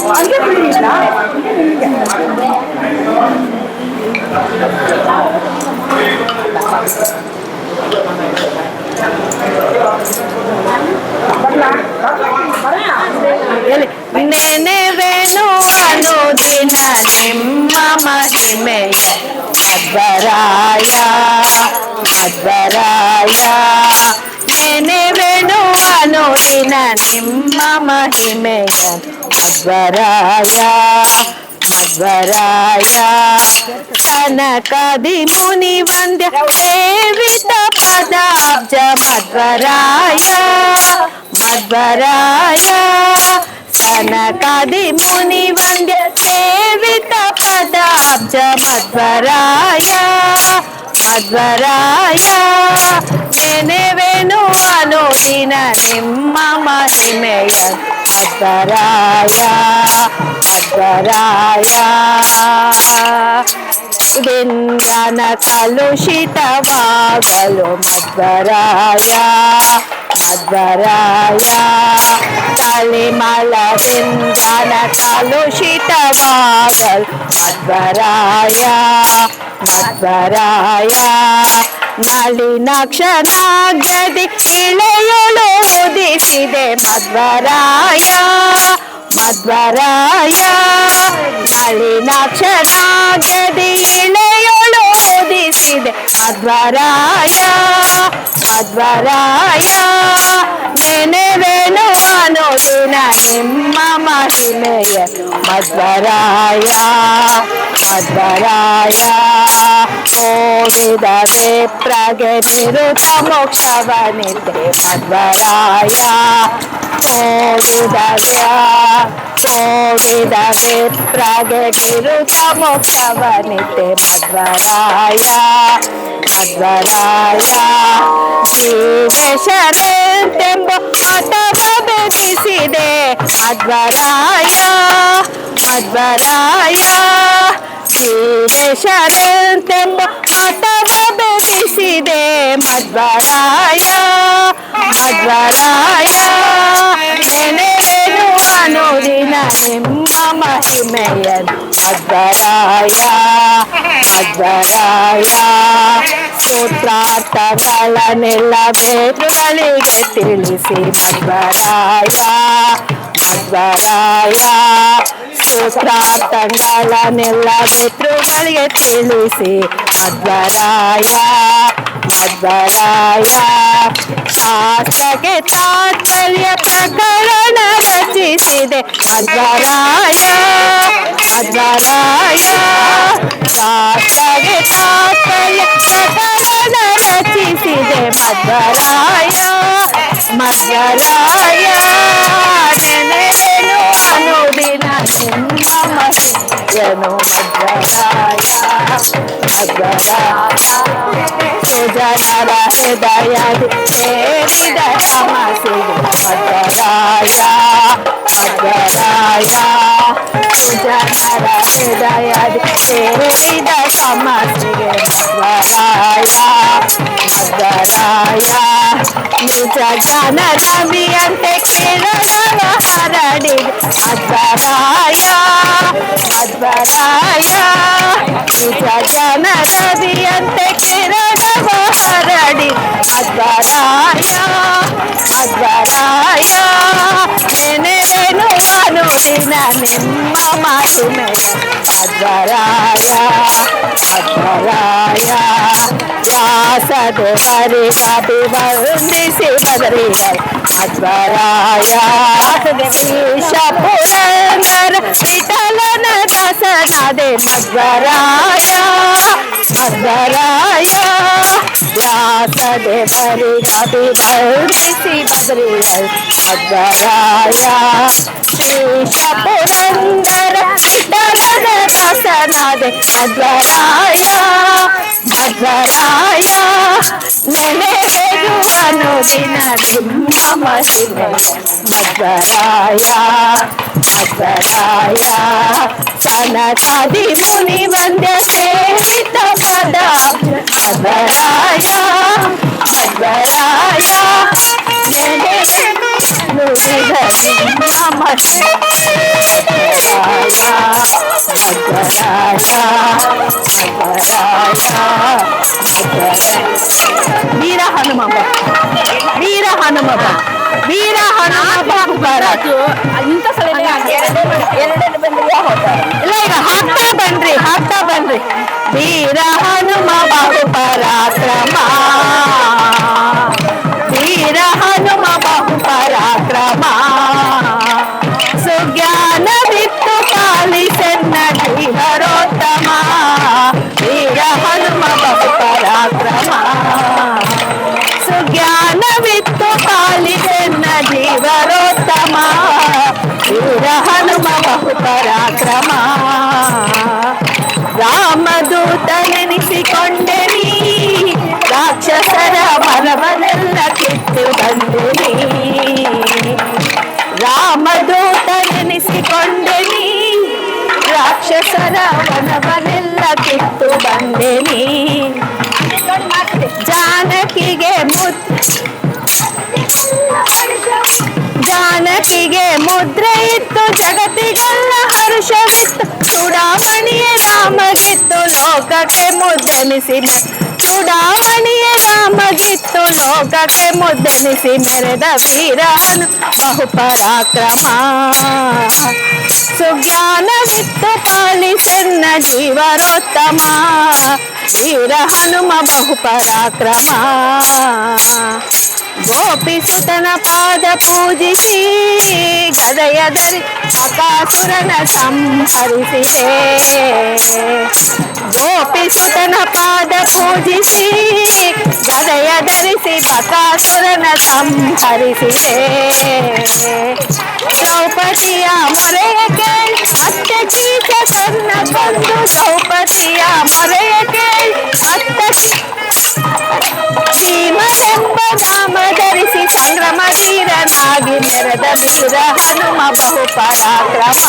ಹಂಗೆ ಬಿಡಿಲ್ಲ ನೆನೆವೆನು ಅನುದಿನ ನಿಮ್ಮ ಮಹಿಮೆಯ ಮಧ್ವರಾಯ ಮಧ್ವರಾಯ ನೆನೆವೆನು ಅನುದಿನ ನಿಮ್ಮ ಮಹಿಮೆಯ ಮಧ್ವರಾಯ ಮಧ್ವರಾಯ ಕನಕದಿ ಮುನಿ ವಂದ್ಯ ಸೇವಿತ ಪದಾಬ್ಜ ಮಧ್ವರಾಯ ಮಧ್ವರಾಯ ಕನಕದಿ ಮುನಿ ವಂದ್ಯ ಸೇವಿತ ಪದಾಬ್ಜ ಮಧ್ವರಾಯ ಮಧ್ವರಾಯ ನೆನೆವೆನು ಅನುದಿನ ನಿಮ್ಮ ಮಹಿಮೆಯ ಮಧ್ವರಾಯ ಮಧ್ವರಾಯ ಲಿಂಗನ ಕಲುಷಿತವಾಗಲು ಮಧ್ವರಾಯ ಮಧ್ವರಾಯ ಕಲಿಮಲದಿಂದನ ಕಲುಷಿತವಾಗಲು ಮಧ್ವರಾಯ ಮಧ್ವರಾಯ ನಳಿನಾಕ್ಷನಾಗ್ಯದಿ ಇಳೆಯೊಳು ಉದಿಸಿದೆ ಮಧ್ವರಾಯ ಮಧ್ವರಾಯ ನಳಿನಾಕ್ಷನಾಗ್ಯದಿ ಇಳೆಯೊಳು ಉದಿಸಿದೆ ಮಧ್ವರಾಯ ಮಧ್ವರಾಯ ನೆನೆವೆನು ಅನುದಿನ ನಿಮ್ಮ ಮಹಿಮೆಯ ಮಧ್ವರಾಯ ಮಧ್ವರಾಯ ಓದಿದ ವಿಪ್ರಗೆ ನಿರುತ ಮೋಕ್ಷವನಿತೆ ಮಧ್ವರಾಯ ಓದಿದ ವಿಪ್ರಗೆ ನಿರುತ ಮೋಕ್ಷವನಿತೆ ಮಧ್ವರಾಯ ಮಧ್ವರಾಯ ಜೀವೇಶರೆಂತೆಂಬ ಮತವ ಬೆಳೆಸಿದೆ ಮಧ್ವರಾಯ ಮಧ್ವರಾಯ ಜೀವೇಶರೆಂತೆಂಬ ಮತವ ಬೆಳೆಸಿದೆ ಮಧ್ವರಾಯ ಮಧ್ವರಾಯ ನೆನೆವೆನು ಅನುದಿನ ನಿಮ್ಮ ಮಹಿಮೆಯ ಮಧ್ವರಾಯ ಮಧ್ವರಾಯ ಸೂತ್ರಾರ್ಥಗಳನ್ನೆಲ್ಲ ಬೇರುಗಳಿಗೆ ತಿಳಿಸಿ ಮಧ್ವರಾಯ ಮಧ್ವರಾಯ ಸೂತ್ರಾರ್ಥಗಳನ್ನೆಲ್ಲ ಬೇರುಗಳಿಗೆ ತಿಳಿಸಿ ಮಧ್ವರಾಯ ಮಧ್ವರಾಯ ಶಾಸ್ತ್ರಕ್ಕೆ ತಾತ್ಪರ್ಯ ಪ್ರಕರಣ ರಚಿಸಿದೆ ಮಧ್ವರಾಯ ಮಧ್ವರಾಯ ಶಾಸ್ತ್ರಕ್ಕೆ ತಾತ್ಪರ್ಯ ಪ್ರಕರಣ ರಚಿಸಿದೆ ಮಧ್ವರಾಯ ಮಧ್ವರಾಯ ನೆನೆವೆನು ಅನುದಿನ ನಿಮ್ಮ ಮಹಿಮೆಯನು ಮಧ್ವರಾಯ ಮಧ್ವರಾಯ ಸುಜನರ ಹೃದಯದಿ ಸೇರಿದ ತಮಸಿಗೆ ಮಧ್ವರಾಯ ಮಧ್ವರಾಯ ಸುಜನರ ಹೃದಯದಿ ಸೇರಿದ ತಮಸಿಗೆ ಮಧ್ವರಾಯ ಮಧ್ವರಾಯ ನಿಜ ಜನ ರವಿಯಂತೆ ಕಿರಣವ ಹರಡಿದೆ ಮಧ್ವರಾಯ ಮಧ್ವರಾಯ ನಿಜ ಜನ ರವಿಯಂತೆ ಕಿರಣವ ಹರಡಿ ಮಧ್ವರಾಯ ಮಧ್ವರಾಯ ನೆನೆವೆನು ಅನುದಿನ ನಿಮ್ಮ ಮಹಿಮೆಯ ಮಧ್ವರಾಯ ಮಧ್ವರಾಯ ವ್ಯಾಸದೇವರಿಗಭಿವಂದಿಸಿ ಬದರಿಯ ಮಧ್ವರಾಯ ಈಶ ಪುರಂದರ ವಿಠಲನ ದಾಸನಾದೆ ಮಧ್ವರಾಯ ಮಧ್ವರಾಯ ವ್ಯಾಸದೇವರಿಗಭಿವಂದಿಸಿ ಬದರಿಯ ಮಧ್ವರಾಯ ಈಶ ಪುರಂದರ ವಿಠಲನ ದಾಸನಾದೆ ಮಧ್ವರಾಯ ಮಧ್ವರಾಯ ನೆನೆವೆನು ಅನುದಿನ ನಿಮ್ಮ ಮಹಿಮೆಯ ಮಧ್ವರಾಯ ಮಧ್ವರಾಯ ಕನಕದಿ ಮುನಿ ವಂದ್ಯ ಸೇವಿತ ಪದ ಮಧ್ವರಾಯ ಮಧ್ವರಾಯ ನೆನೆವೆನು ನಿಮ್ಮ ವೀರ ಹನುಮ ವೀರ ಹನುಮ ವೀರ ಹನುಮ ಬಾಹುಬರಾಜು ಇಂಥ ಸಲ ಎರಡೆರಡು ಬಂದ್ರಿ ಇಲ್ಲ ಈಗ ಹಾಕ್ತಾ ಬನ್ರಿ ವೀರ ಹನುಮ ಬಾಹುಪರಾಕ್ರಮ ವೀರ ಹನುಮ ಬಾಹುಪರಾಕ್ರಮ ಸುಜ್ಞಾನವಿತ್ತು ಪಾಲಿಸೆನ್ನ ಜೀವರೋತ್ತಮ ವೀರ ಹನುಮ ಬಾಹುಪರಾಕ್ರಮ ಸುಜ್ಞಾನವಿತ್ತು ಪಾಲಿಸೆನ್ನ ಜೀವರೋತ್ತಮ ವೀರ ಹನುಮ ಬಾಹುಪರಾಕ್ರಮ ರಾಮದೂತನೆನಿಸಿಕೊಂಡೆ ನೀ ರಾಕ್ಷಸರ ಮರವನೆಲ್ಲ ಕಿತ್ತು ಬಂದೆ ನೀ ರಾಮದೂತನೆನಿಸಿಕೊಂಡೆ ನೀ ರಾಕ್ಷಸರ ವನವನೆಲ್ಲ ಕಿತ್ತು ಬಂದೆ ನೀ ಜಾನಕಿಗೆ ಮುದ್ರೆ ಇತ್ತು ಜಗತ್ತಿಗೆಲ್ಲ ಹರ್ಷವಿತ್ತು ಚೂಡಾಮಣಿಯೇ ರಾಮಗಿತ್ತು ಲೋಕಕ್ಕೆ ಮುದ್ದೆನಿಸಿ ಚೂಡಾಮಣಿಯೇ ರಾಮಗಿತ್ತು ಲೋಕಕ್ಕೆ ಮುದ್ದೆನಿಸಿ ಮೆರೆದ ವೀರಹನು ಬಹುಪರಾಕ್ರಮ ಸುಜ್ಞಾನವಿತ್ತು ಪಾಲಿಸೆನ್ನ ಜೀವರೋತ್ತಮ ವೀರ ಹನುಮ ಬಹುಪರಾಕ್ರಮ ಗೋಪಿಸುತನ ಪಾದ ಪೂಜಿಸಿ ಗದೆಯ ಧರಿ ಬಕಾಸುರನ ಸಂಹರಿಸಿದೆ ಗೋಪಿಸುತನ ಪಾದ ಪೂಜಿಸಿ ಗದೆಯ ಧರಿಸಿ ಬಕಾಸುರನ ಸಂಹರಿಸಿದೆ ದ್ರೌಪದಿಯ ಮೊರೆಯ ಕೇಳಿ ಅತ್ತೆ ಕೀಚಕನ್ನ ಕೊಂದು ದ್ರೌಪದಿಯ ಮೊರೆಯ ಕೇಳಿ ಅತ್ತೆ ಭೀಮನೆಂಬ ನಾಮ ಧರಿಸಿ ಸಂಗ್ರಮ ಧೀರನಾಗಿ ಮೆರೆದ ವೀರ ಹನುಮ ಬಹುಪರಾಕ್ರಮ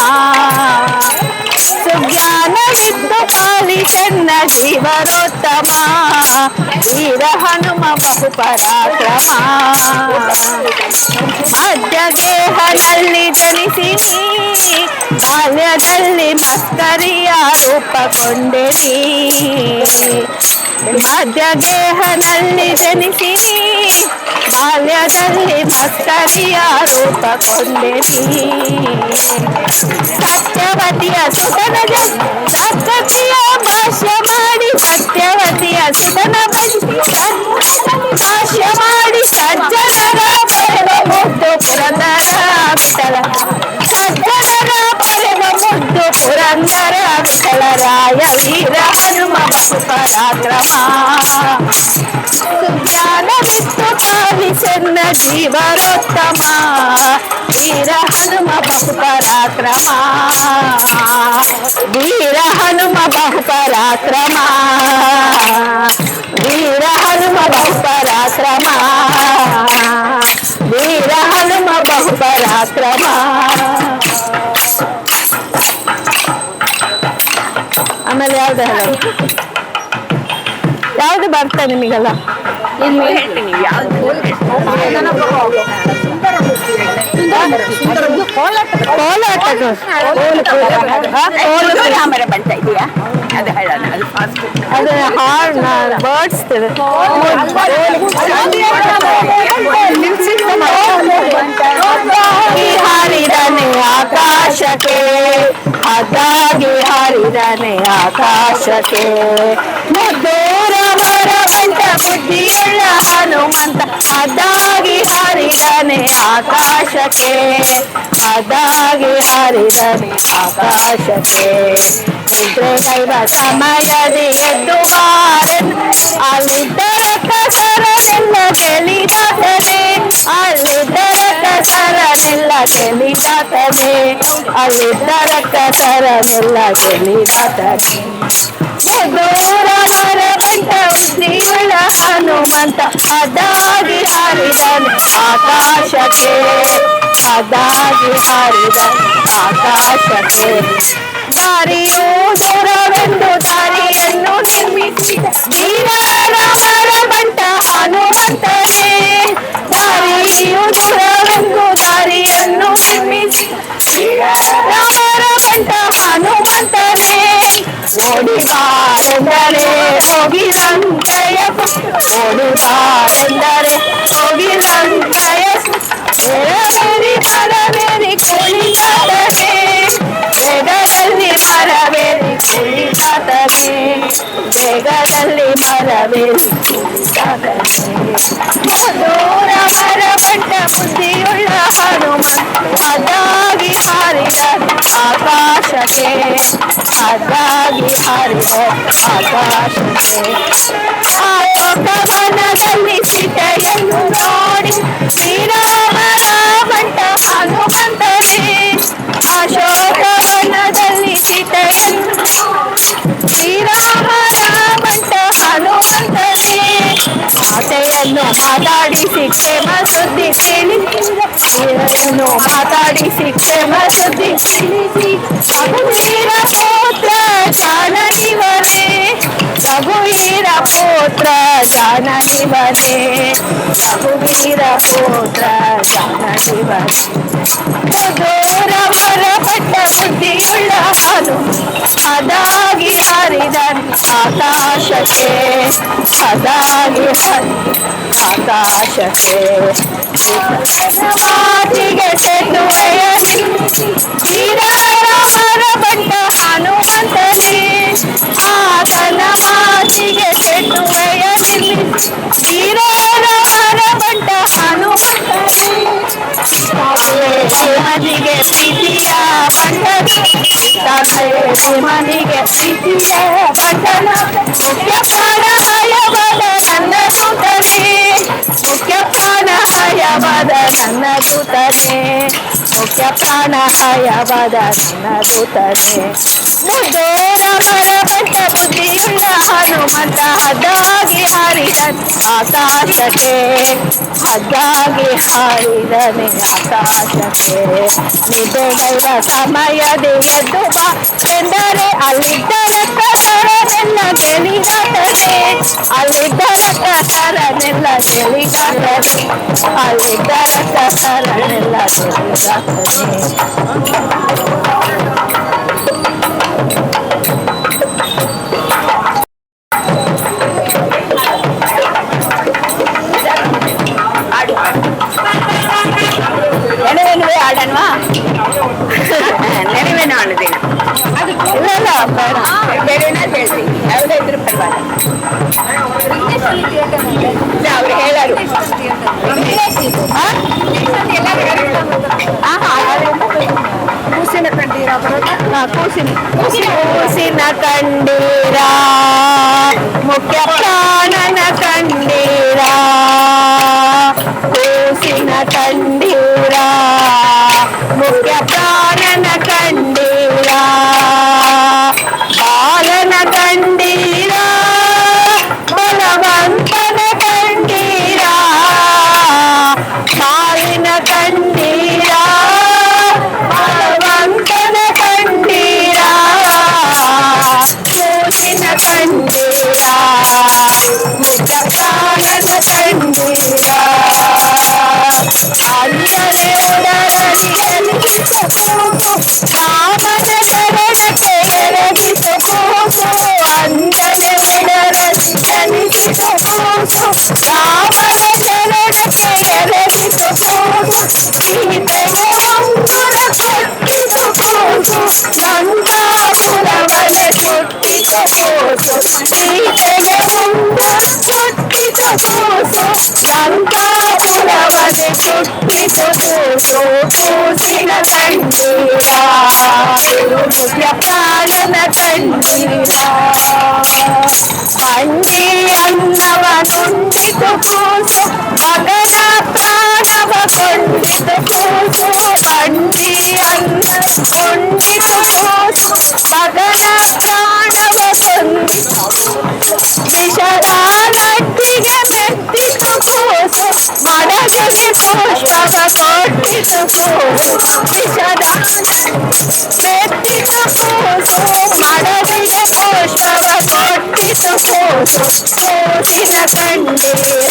ಸುಜ್ಞಾನವಿತ್ತು ಪಾಲಿಸೆನ್ನ ಜೀವರೋತ್ತಮ ವೀರ ಹನುಮ ಬಹುಪರಾಕ್ರಮ ಮಧ್ಯದೇಹದಲ್ಲಿ ಜನಿಸಿ ನೀ ಬಾಲ್ಯದಲ್ಲಿ ಮಸ್ಕರಿಯ ರೂಪಗೊಂಡೆ ನೀ ಮಧ್ಯದೇಹದಲ್ಲಿ ಜನಿಸಿ ಬಾಲ್ಯದಲ್ಲಿ ಮಸ್ಕರಿಯ ರೂಪಗೊಂಡೆ ನೀ ಸತ್ಯವತಿಯ ಸುತನ ಸತ್ಯತಿಯ ಭಾಷ್ಯ ಮಾಡಿ ಸತ್ಯವತಿಯ ಸುತನ ಭಾಷ್ಯ ಮಾಡಿ ಸಜ್ಜನರ ಪರಮ ಮುದ್ದು ಪುರಂದರ ವಿಠಲ ಸಜ್ಜನರ ಪರಮ ಮುದ್ದು ಪುರಂದರ ವಿಠಲರಾಯ ವೀರ ಹನುಮ ಬಹುಪರಾಕ್ರಮ ಸುಜ್ಞಾನವಿತ್ತು ಪಾಲಿಸೆನ್ನ ಜೀವರೋತ್ತಮ ವೀರ ಹನುಮ ಬಹುಪರಾಕ್ರಮ ವೀರ ಹನುಮ ಬಹುಪರಾಕ್ರಮ ವೀರ ಹನುಮ ಬಹುಪರಾಕ್ರಮ ವೀರ ಹನುಮ ಬಹುಪರಾಕ್ರಮ ಆಮೇಲೆ ಯಾವ್ದು ಯಾವ್ದು ಬರ್ತಾ ನಿಮಗೆಲ್ಲ ಅದು ಹಾರ್ಡ್ ಬರ್ಡ್ಸ್ ಹಾರಿದನೆ ಆಕಾಶಕ್ಕೆ ಅದಾಗಿ ಹಾರಿದನೆ ಆಕಾಶಕ್ಕೆ ದೂರ ಬರಬಂತ ಬುದ್ಧಿಯುಳ್ಳ ಹನುಮಂತ ಅದಾಗಿ ಹಾರಿದನೆ ಆಕಾಶಕ್ಕೆ ಅದಾಗಿ ಹಾರಿದನೆ ಆಕಾಶಕ್ಕೆ ನಿದ್ರೆ ಕೈವ ಸಮಯದಿ ಎದ್ದು ಬಾರೆನ್ ಅಲ್ಲಿದ್ದರ ಕಸರನೆಲ್ಲ ಗೆಲಿದಾತನೆ ಅಲ್ಲಿದ್ದರ ಕಸರನೆಲ್ಲ ಗೆಲಿದಾತನೆ ಅಲ್ಲಿದ್ದರ ಕಸರನೆಲ್ಲ ಗೆಲಿದಾತನೆ ದೂರ ಬರಬಂತ ಬುದ್ಧಿಯುಳ್ಳ ಹನುಮಂತ ಅದಾಗಿ ಹಾರಿದನೆ ಆಕಾಶಕ್ಕೆ ಅದಾಗಿ ಹಾರಿದನೆ ಆಕಾಶಕ್ಕೆ ದಾರಿಯು ದೂರವೆಂದು ದಾರಿಯನ್ನು ನಿರ್ಮಿಸಿದ ವೀರರಾಮರ ಬಂಟ ಹನುಮಂತನೇ ದಾರಿಯು ದೂರವೆಂದು ದಾರಿಯನ್ನು ನಿರ್ಮಿಸಿದ ಓಡಿ ಬಾರೆಂದರೆ ಹೋಗಿಲ್ಲಂತೆಯ ಬೇರೆ ಬರಬೇರಿ ಕುಣಿದಾಡನೆ ಬೇಗದಲ್ಲಿ ಬರಬೇರಿ ಕುಣಿದಾಡನೆ ಬೇಗದಲ್ಲಿ ಬರಬೇರಿ ಕುಣಿದಾಡನೆ ದೂರ ಬರಬಂಟ ಬುದ್ಧಿಯುಳ್ಳ ಹನುಮಂತ ಅದಾಗಿ ಹಾರಿದ ಆಕಾಶಕ್ಕೆ ಅದಾಗಿ ಹಾರಿದ ಆಕಾಶಕ್ಕೆ ಆಲೋಕವನದಲ್ಲಿ ಸೀತೆಯನ್ನು ನೋಡಿ ಶ್ರೀರಾಮನ ಬಂಟ ಹನುಮಂತನೇ ಅಶೋಕವನದಲ್ಲಿ ಸೀತೆಯನ್ನು ಶ್ರೀರಾಮನ ಬಂಟ ಹನುಮಂತನೇ ಮಾತೆಯನ್ನು ಮಾತಾಡಿಸಿ ಕ್ಷೇಮ ಸುದ್ದಿ ತಿಳಿಸಿಯನ್ನು ಮಾತಾಡಿಸಿ ಕ್ಷೇಮ ಸುದ್ದಿ ತಿಳಿಸಿ ರಘುವೀರ ಪುತ್ರ ಜಾನಕಿವನೇ ರಘುವೀರ ಪುತ್ರ ಜಾನಕಿವನೇ ರಘುವೀರ ಪುತ್ರ ಜಾನಕಿವನೇ ದೂರ ಬರಪಟ್ಟ ಬುದ್ಧಿಯುಳ್ಳ ಹನು ಅದಾಗಿ ಹರಿದ ಆಕಾಶಕ್ಕೆ ಅದಾಗಿ ಆಕಾಶಕ್ಕೆ ಮಾತಿಗೆ ಸೇತುವೆಯ ಶ್ರೀರಾಮರ ಬಂಟ ಹನುಮಂತನೇ ಆತನ ಮಾತಿಗೆ ಸೇತುವೆಯ ಶ್ರೀರಾಮರ ಬಂಟ ಹನುಮಂತನೇ ಮನಿಗೆ ಪ್ರೀತಿಯ ಬಂಟನ ಮನಿಗೆ ಪ್ರೀತಿಯ ಬಂಟನ ಮುಖ್ಯ ಪ್ರಾಣಾಯವಾದ ನನ್ನ ದೂತನೇ ಮುಖ್ಯ ಪ್ರಾಣಾಯವಾದ ನನ್ನ ದೂತನೇ ಮುಖ್ಯ ಪ್ರಾಣಾಯವಾದ ನನ್ನ ದೂತನೇ ಮುದ್ದೋರ ಮರಬಂಟ ಬುದ್ಧಿಯುಳ್ಳ ಹನುಮಂತ ಹದ್ದಾಗಿ ಹಾರಿದ ಆಕಾಶಕ್ಕೆ ಹದ್ದಾಗಿ ಹಾರಿದನೆ ಆಕಾಶಕ್ಕೆ ನಿದ್ದೆಗೈವ ಸಮಯದೆ ಎದ್ದು ಬಾ ಎಂದರೆ ಅಲ್ಲಿದ್ದರ ಕಸರನೆಲ್ಲ ಗೆಲಿದಾಟನೆ ಅಲ್ಲಿದ್ದರ ಕಸರನೆಲ್ಲ ಗೆಲಿದಾಟನೆ ಅಲ್ಲಿದ್ದರ ಕಸರನೆಲ್ಲ ಗೆಲಿದಾಟನೆ ನೆನವೇನುವೆ ಆಡನ್ವಾ ನೆನವೇನು ಆಡೋದಿಲ್ಲ ಇಲ್ಲ ಇಲ್ಲ ಬೇರೆನ ಹೇಳ್ರಿ ಯಾವುದೇ ಇದ್ರು ಪರವಾಗಿಲ್ಲ ಅವ್ರು ಹೇಳರು ಕೂಸಿನ ಕಂಡೀರ ಕೂಸಿನ ಕಂಡೀರ ಮುಖ್ಯ ಪ್ರಾಣನ ಕಂಡೀರ ಕೂಸಿನ ಕಂಡೀರ ಮುಖ್ಯ ಪ್ರಾಣನ ಕಂಡೀರ ಬಾಲನ ಕಂಡೀರ ಬಲವಂತನ ಕಂಡೀರ ಬಾಲಿನ ಕಂಡೀರ ಬಲವಂತನ ಕಂಡೀರ ಕೂಸಿನ ಕಂಡೀರ ಮುಖ್ಯ ಪ್ರಾಣನ ಕಂಡೀರ ಅಂದರೆ ರಾಮನ ಶರಣಕ್ಕೆ ಎರಗಿಸ ಕೂಸು ಅಂದರೆ ಜನಿಸಿದ ಕೂಸು ರಾಮನ ಶರಣಕ್ಕೆ ಎರಗಿಸ ಕೂಸು ಸೀತೆಗೆ ಅಂಗುರ ಕೊಟ್ಟಿದ ಕೂಸು ಲಂಕಾಪುರವನೆ ಕೊಟ್ಟಿದ ಕೂಸು ಸೀತೆಗೆ ಅಂಗುರ ಕೊಟ್ಟಿದ ಕೂಸು ಲಂಕಾಪುರವನೆ ಕೊಟ್ಟಿದ ಕೂಸು ಕೂಸಿನ ಕಂಡೀರ ಮುಖ್ಯ ಪ್ರಾಣನ ಕಂಡೀರ ಕಂಡಿ ಅನ್ನವನುಂಡಿತು ಕೂಸು ಮಗನ ಪ್ರಾಣವ ಕೊಂಡಿತು ಕೂಸು ಕಂಡಿ ಅನ್ನ ಕೊಂಡಿತು ಕೂಸು ಮಗನ ಪ್ರಾಣವ ಕೊಂಡಿತು ವಿಷದ ನಟ್ಟಿಗೆ ಮೆತ್ತಿತು ಕೂಸು ಮಡಗೆಗೆ ಕೋಷ್ಟವ ಕೊಟ್ಟಿತು ಕೂಸು ವಿಷದ ಮೆತ್ತಿತು ಕೂಸು ಮಡಗೆಗೆ ಕೋಷ್ಟವ ಕೊಟ್ಟಿತು ಕೂಸು ಕೂಸಿನ ಕಂಡೀರ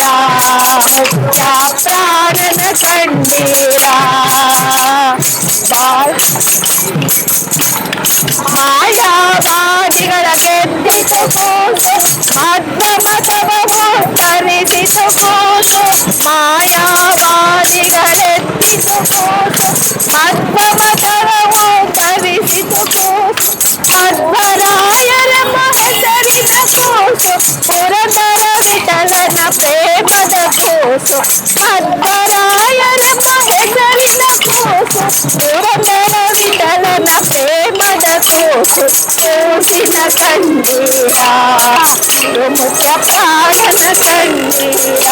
ಮುಖ್ಯ ಪ್ರಾಣನ ಕಂಡೀರ ಮಾಯಾವಾದಿಗಳ ಗೆದ್ದಿತು ಕೂಸು ಮಧ್ಯ ಮತವ ಪ್ರೇಮದ ಕೂಸು ಮಧ್ವರಾಯರಮ್ಮ ಹೆಸರಿನ ಕೂಸು ಪುರಂದರ ವಿಠಲನ ಪ್ರೇಮದ ಕೂಸು ಕೂಸಿನ ಕಂಡೀರ ಮುಖ ಪ್ರಾಣನ ಕಂಡೀರ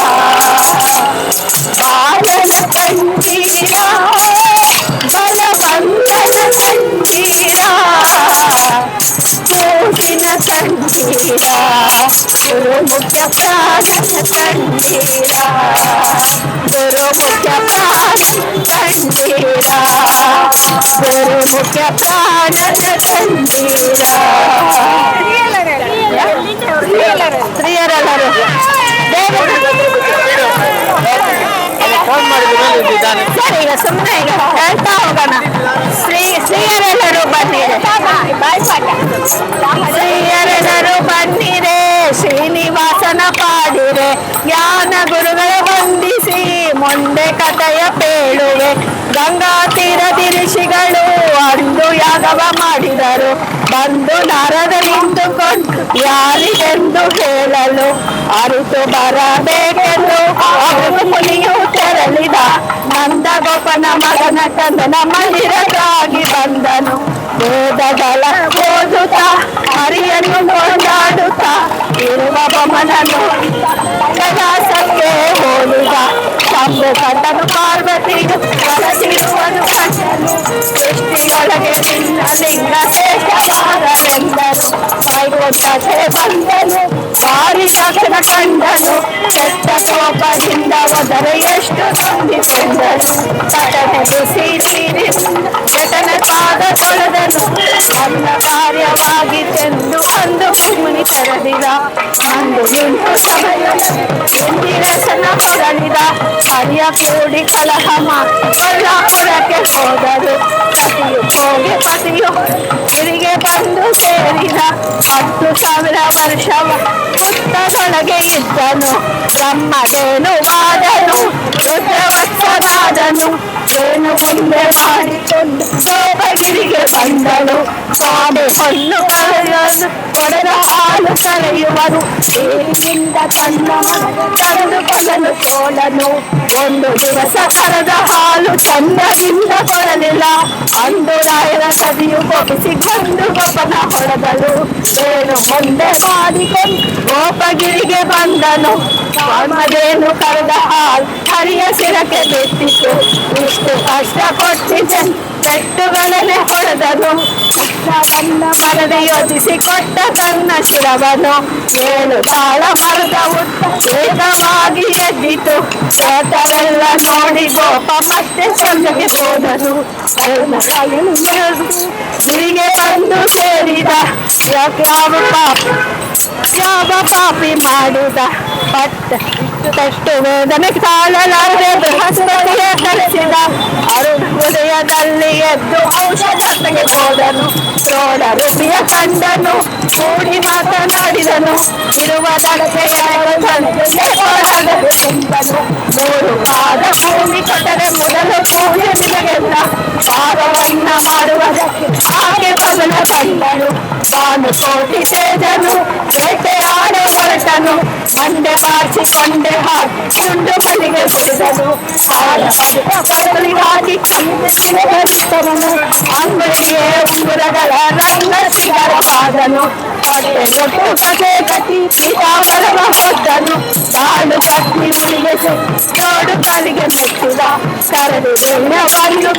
ಬಾಲನ ಕಂಡೀರ ಬಲವಂತನ ಕಂಡೀರ ಕೂಸಿನ ಕಂಡೀರ ಗುರುಮುಖ್ಯ ಪ್ರಾಣನ ಕಂಡೀರ ಗುರುಮುಖ್ಯ ಪ್ರಾಣನ ಕಂಡೀರ ಗುರುಮುಖ್ಯ ಪ್ರಾಣನ ಕಂಡೀರ ಸ್ತ್ರೀಯರೆಲ್ಲರೂ ಸರಿ ಈಗ ಸುಮ್ಮನೆ ಈಗ ಹೇಳ್ತಾ ಹೋಗೋಣ ಸ್ತ್ರೀಯರೆಲ್ಲರೂ ಬನ್ನಿರೆ ಸ್ತ್ರೀಯರೆಲ್ಲರೂ ಬನ್ನಿರೆ ಶ್ರೀನಿವಾಸನ ಪಾಡಿರೆ ಜ್ಞಾನ ಗುರುಗಳ ವಂದಿಸಿ ಮುಂದೆ ಕಥೆಯ ಪೇಳುವೆ ಗಂಗಾ ತೀರದಿ ಋಷಿಗಳು ಅಂದು ಯಾಗವ ಮಾಡಿದರು ಬಂದು ನರದ ನಿಂತುಕೊಂಡು ಯಾರಿಗೆಂದು ಹೇಳಲು ಅರಿತು ಬರಬೇಕೆಂದು ಅವನು ಮುನಿಯು ತೆರಳಿದ ನಂದಗೋಪನ ಮಗನ ಕಂದನ ಮಂದಿರಕ್ಕಾಗಿ ಬಂದನು ವೇದಗಳ ಓದುತ್ತ ಹರಿಯನ್ನು ಕೊಂಡಾಡುತ್ತ ಇರುವ ಬಮನನು ಕೈಲಾಸಕ್ಕೆ ಹೋಲಿದ ಶಂಭು ಕಂಡನು ಪಾರ್ವತಿಯು ಹೊರಸಿರುವನು ಕಂಡನು ಸೃಷ್ಟಿಯೊಳಗೆ ನಿನ್ನ ಲಿಂಗ ಶ್ರೇಷ್ಠವಾದರೆಂದನು ವೈಕುಂಠಕ್ಕೆ ಬಂದನು ಭಾರಿ ತಕ್ಷಣ ಕಂಡನು ಕೆಟ್ಟ ಕೋಪದಿಂದ ಒದರೆ ಎಷ್ಟು ತುಂಬಿಕೊಂಡನು ಕಟನೆ ಬಿಸಿ ನೀರಿನಿಂದ ಕೆಟನ ಪಾದ ತೊಳೆದನು ನನ್ನ ಕಾರ್ಯವಾಗಿ ಚೆಂದು ಅಂದು ಮುನಿ ತೆರೆದಿದ ಅಂದು ನಿಂತು ಸಮಯ ಇಂದಿರಸನ ಹೊರಳಿದ ಹರಿಯ ಕೂಡಿ ಕಲಹ ಕೊಲ್ಲಾಪುರಕ್ಕೆ ಹೋದರು ಪತಿಯು ಹೋಗಿ ಪತಿಯು ತಿರುಗಿ ಬಂದು ಸೇರಿದ 10,000 ವರ್ಷವ ಹುತ್ತದೊಳಗೆ ಇದ್ದನು ಬ್ರಹ್ಮದೇನು ವಾದನು ರುದ್ರವತ್ಸನಾದನು ಏನು ಮುಂದೆ ಮಾಡಿಕೊಂಡು ಸೋಮಗಿರಿಗೆ ಬಂದಳು ಸ್ವಾಮಿ ಹೊನ್ನು ಕಳೆಯಲು ಕೊಡದ ಹಾಲು ಕಳೆಯುವನು ಏನಿಂದ ತನ್ನ ತಂದುಕೊಳ್ಳಲು ತೋಳನು ಒಂದು ದಿವಸ ಕರೆದ ಹಾಲು ಚಂದದಿಂದ ಕೊಡಲಿಲ್ಲ ಅಂದು ರಾಯರ ಸದಿಯು ಕೊಪ್ಪಿಸಿ ಗೊಂದು ಗೊಬ್ಬನ ಹೊಡೆದಳು ಏನು ಮುಂದೆ ಮಾಡಿಕೊಂಡು ಗೋಪಗಿರಿಗೆ ಬಂದನು ಸ್ವಾಮದೇನು ಕರೆದ ಹಾಲು ಹರಿಯ ಸಿರಕ್ಕೆ ಬಿಟ್ಟಿತು ಇಷ್ಟು ಕಷ್ಟ ಕೊಟ್ಟಿದ್ದೆ ಪೆಟ್ಟುಗಳನ್ನೇ ಹೊಡೆದನು ಕಷ್ಟವನ್ನ ಮರದೆ ಯೋಚಿಸಿ ಕೊಟ್ಟ ತನ್ನ ಶಿರವನು 7 ತಾಳ ಮರದ ಉದ್ದ ವೇಗವಾಗಿ ಎದ್ದಿತು ಸೋತರೆಲ್ಲ ನೋಡಿ ಗೋಪ ಮತ್ತೆ ಸೊಂದಗೆ ಹೋದನು ಗಿರಿಗೆ ಬಂದು ಸೇರಿದ ಯಾವ ಪಾಪಿ ಮಾಡಿದ ಪಟ್ಟು ವೇದನೆ ತಾಳಲಾರದೆ ಬೃಹಸ್ಪತಿಯೇ ಕಳಿಸಿದ ಹೃದಯದಲ್ಲಿ ಎದ್ದು ಔಷಧಕ್ಕೆ ಹೋದನು ಕ್ರೋಡ ರೂಪಿಯ ಕಂಡನು ಕೂಡಿ ಮಾತನಾಡಿದನು ಇರುವ ತುಂಬನು 3 ಪಾದ ಭೂಮಿ ಕೊಟ್ಟರೆ ಮೊದಲು ಪೂಜೆ ನಿಮಗೆಲ್ಲ ಭಾವವನ್ನ ಮಾಡುವುದಕ್ಕೆ ಹಾಗೆ ಪದನ ಕಂಡನು ತಾನು ಕೋಟಿ ತೇಜನು ಬೇಟೆಯಾಡ ಹೊರಟನು ಮಂಡೆ ಬಾಚಿಕೊಂಡೆ ಹಾಕಿ ತುಂಡು ಬಲಿಗೆ ಬಿಡಿದನು ಕಡಲಿಗಾಗಿ ಕಲಿತನು ಅಂಗಡಿಗೆ ಉಂಗುರಗಳ ರಂಗ ಸಿಗರವಾದನು ಹೊಟ್ಟೆ ಕೊಟ್ಟು ಕಥೆ ಕಟ್ಟಿ ಪೀತಾವರವ ಹೊತ್ತನು ಕಾಡು ಕಟ್ಟಿ ಉಳಿಗೆ ನೋಡು ಕಲಿಗೆ ಮೆಚ್ಚಿದ ಕರಡಿ ಬೆಣ್ಣವನ್ನು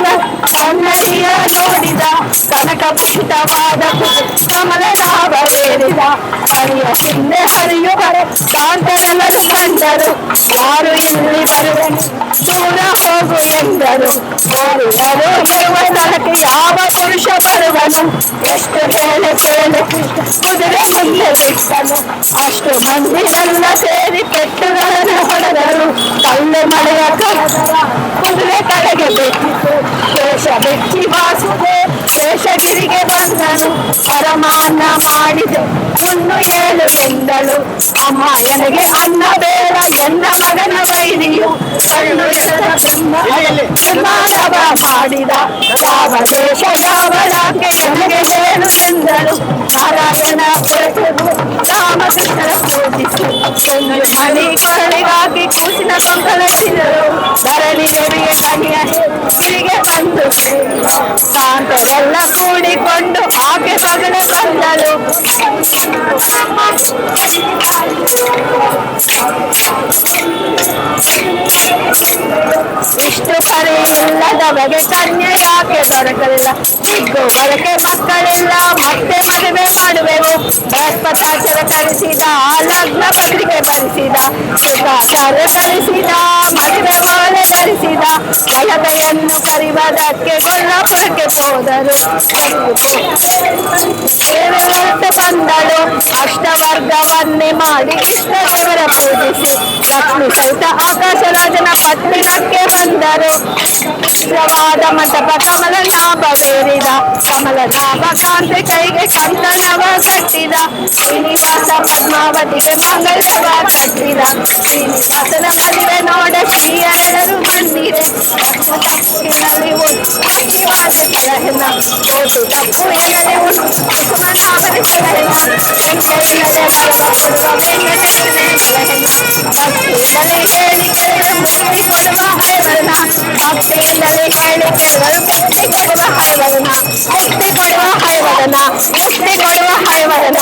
ಕನ್ನಡಿಯ ನೋಡಿದ ಕನಕ ಪುಷಿತವಾದ ಕಮಲನಾಭವೇರಿದ ಹರಿಯ ಹಿಂದೆ ಹರಿಯುವರೆ ಕಾಂತರೆಲ್ಲರೂ ಕಂಡರು ಯಾರು ಇಲ್ಲಿ ಬರುವೆನು ದೂರ ಹೋಗು ಎಂದರು ಹೋಗುವರು ಇರುವ ಸ್ಥಳಕ್ಕೆ ಯಾವ ಪುರುಷ ಬರುವನು ಎಷ್ಟು ಹೇಳೆ ಕೇಳೆ ಕುದುರೆ ಮುಂದೆ ಬಿಟ್ಟನು ಅಷ್ಟು ಮಂದಿರೆಲ್ಲ ಸೇರಿ ಪೆಟ್ಟುಗಳನ್ನು ಹೊಡೆದರು ಕಲ್ಲು ಮಳೆಯ ಕರೆದರ ಕುದುರೆ ಕಡೆಗೆ ಬಿಟ್ಟಿತು ಶೇಷ ಬೆಚ್ಚಿ ವಾಸುದೆ ಶೇಷಗಿರಿಗೆ ಬಂದನು ಪರಮಾನ್ನ ಮಾಡಿದೆ 107 ಎಂದಳು ಅಮ್ಮ ನನಗೆ ಅನ್ನ ಬೇಡ ಎನ್ನ ಮಗನ ವೈರಿಯು ಕಣ್ಣುಳಿಸದ ಬ್ರಹ್ಮ ಮಾಡಿದ ಯಾವ ದೇಶ ಯಾವ ರಾಜ್ಯ ಎನಗೆ ಏನು ಎಂದರು ನಾರಾಯಣ ಪುರಸರು ರಾಮಕೃಷ್ಣರ ಪೂಜಿಸಿ ಮಣಿ ಕೊರಳಿಗಾಗಿ ಕೂಸಿನ ಕೊಂಕಲೆತ್ತಿದರು ಧರಣಿ ದೇವಿಗೆ ಕಣಿಯ ಗಿರಿಗೆ ಬಂದು ಕಾಂತರೆಲ್ಲ ಕೂಡಿಕೊಂಡು ಆಕೆ ಪಗಡೆ ಬಂದಳು. ಇಷ್ಟು ಪರಿ ಇಲ್ಲದವಗೆ ಕನ್ಯೆ ಯಾಕೆ ದೊರಕಲಿಲ್ಲ, ಸಿಗುವವರೆಗೆ ಮಕ್ಕಳಿಲ್ಲ ಮತ್ತೆ ಮದುವೆ ಮಾಡುವೆವು. ಬೃಹಸ್ಪತಾಚಾರ ಕಳಿಸಿದ ಲಗ್ನ ಪತ್ರಿಕೆ ಬರೆಸಿದ, ಶುಕಾಚಾರ್ಯ ಕಳಿಸಿದ ಮದುವೆ ಓಲೆ ಧರಿಸಿದ. ಗಲಭೆಯನ್ನು ಕರಿವದಕ್ಕೆ ಕೊಲ್ಲಾಪುರಕ್ಕೆ ಹೋದರು. ಸೇವೆಯಂತೆ ಬಂದಳು ಅಷ್ಟವರ್ಗವನ್ನೇ ಮಾಡಿ ಕೃಷ್ಣದೇವರ ಪೂಜಿಸಿ ಲಕ್ಷ್ಮಿ ಸಹಿತ ಆಕಾಶರಾಜನ ಪಟ್ಟಣಕ್ಕೆ ಬಂದರು. ವಾದ ಮಂಟಪ ಕಮಲನಾಭವೇರಿದ, ಕಮಲನಾಭ ಕಾಂತಿ ಕೈಗೆ ಕಂಕಣವ ಕಟ್ಟಿದ. ಶ್ರೀನಿವಾಸ ಪದ್ಮಾವತಿಗೆ ಮಂಗಲ್ಯವ ಕಟ್ಟಿದ. ಶ್ರೀನಿವಾಸನ ಮದುವೆ ನೋಡ ಶ್ರೀಯರೆಲ್ಲರೂ ಬಂದಿದೆ. ತಪ್ಪಿನಲ್ಲಿ ಓಟು ತಪ್ಪು ಇಲ್ಲದೆ ಉಂಟು ಕುಸುಮನಾಭನ ಸಲಹೆನ ಹೆಂಗೆ ಇಲ್ಲದೆ ಬರವ ಕೊಡುವ ವೆಂಕಟೇಶನೇ ಸಲಹೆನ. ಭಕ್ತಿಯಿಂದಲೇ ಹೇಳಿ ಕೇಳಲು ಮುಕ್ತಿ ಕೊಡುವ ಹರಿವರನ, ಭಕ್ತಿಯಿಂದಲೇ ಹೇಳಿ ಕೇಳಲು ಮುಕ್ತಿ ಕೊಡುವ ಹರಿವರನ, ಮುಕ್ತಿ ಕೊಡುವ ಹರಿವರನ, ಮುಕ್ತಿ ಕೊಡುವ ಹರಿವರನ.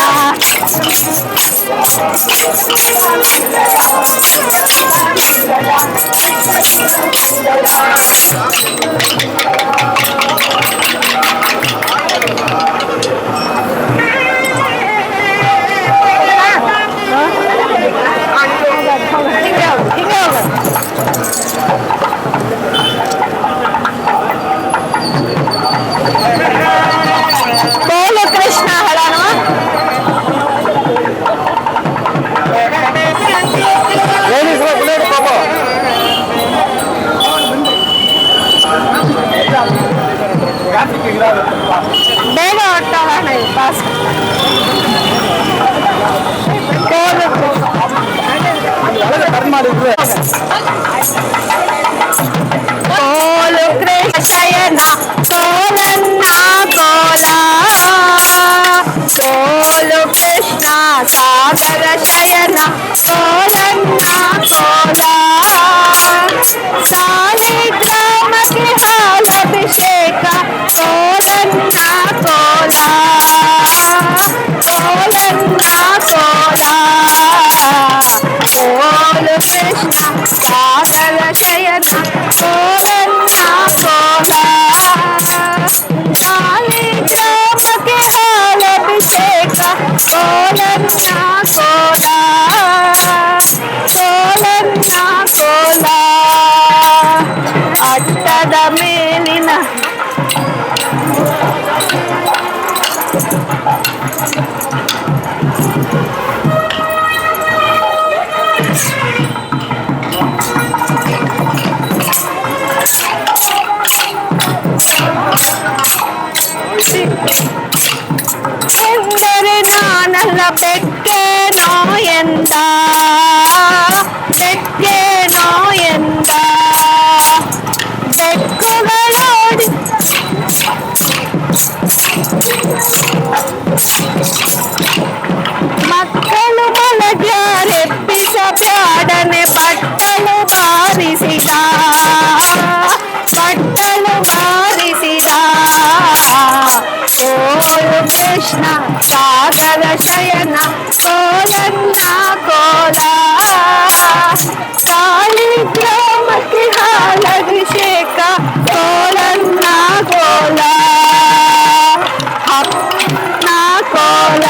ಕೃಷ್ಣ ಹಳನು ಬೇಗ ಹೊಟ್ಟೋಣ ಪಾಸ್. ಕೋಲು ಕೃಷ್ಣಯನ ಕೋಲನ್ನ ಕೋಲ, ಕೋಲು ಕೃಷ್ಣ ಸಾಗರ ಶಯನ ಕೋಲನ್ನ ಕೋಲ. ಸಾಲಿಗ್ರಾಮಕ್ಕೆ ಹಾಲಭಿಷೇಕ ಕೋಲನ್ನ ಕೋಲ, ಕೋಲನ್ನ ಕೋಲ. ಕೋಲು ಕೃಷ್ಣ ಸಾಗರ ಶಯನ ಕೋಲನ್ನ ಕೋಲ. ಸಾಲಿಗ್ರಾಮಕ್ಕೆ ಹಾಲಭಿಷೇಕ ಕೋಲನ್ನ ಕೋಲ, ಕೋಲನ್ನ ಕೋಲ. ಅಟ್ಟದ ಮೇಲಿನ ಎಂದರೆ ನಾನಲ್ಲ ಬೆಕ್ಕೇನೋ ಎಂದ, ಬೆಕ್ಕೇನೋ ಎಂದ. ಬೆಕ್ಕುಗಳೋಡಿ ಮಕ್ಕಳು ಮಲಗ್ಯಾರೆಬ್ಬಿಸಬ್ಯಾಡನೆ ಬಟ್ಟಲು ಬಾರಿಸಿದ, ಬಟ್ಟಲು ಬಾರಿಸಿದ. ಕೋಲು ಕೃಷ್ಣ ಸಾಗರ ಶಯನ ಕೋಲನ್ನ ಕೋಲ. ಸಾಲಿಗ್ರಾಮಕ್ಕೆ ಹಾಲಭಿಷೇಕ ಕೋಲನ್ನ ಕೋಲ, ಹಪ್ಪನ ಕೋಲ.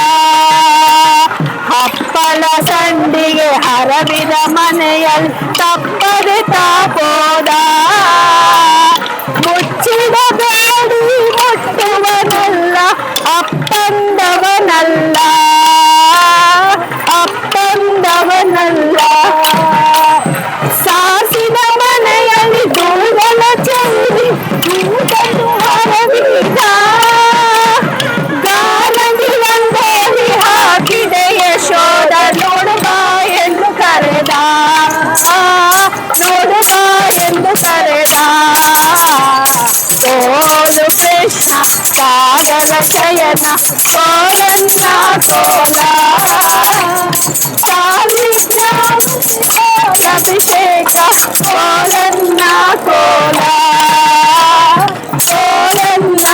ಹಪ್ಪಳ ಸಂಡಿಗೆ ಹರವಿದ ಮನೆಯಲ್ಲಿ ತಪ್ಪದೆ ತಾಪೋದ. ಮುಚ್ಚಿದ ಬೇಡಿ ಮುಟ್ಟುವನಲ್ಲ ಅಪ್ಪಂದವನಲ್ಲ, ಅಪ್ಪಂದವನಲ್ಲ. ಸಾಸಿದ ಮನೆಯಲ್ಲಿ ದೂರಲ ಚೌರಿ ಊಟನು ಹರವಿದ. ಗಾಲದಿ ಒಂದೇಲಿ ಹಾಕಿದೆ ಯಶೋದ ನೋಡುವ ಎಂದು ಕರೆದ. ಕೋಲನ್ನ ಕೋಲ ಅಭಿಷೇಕ ಕೋಲನ್ನ ಕೋಲ ಕೋಲನ್ನ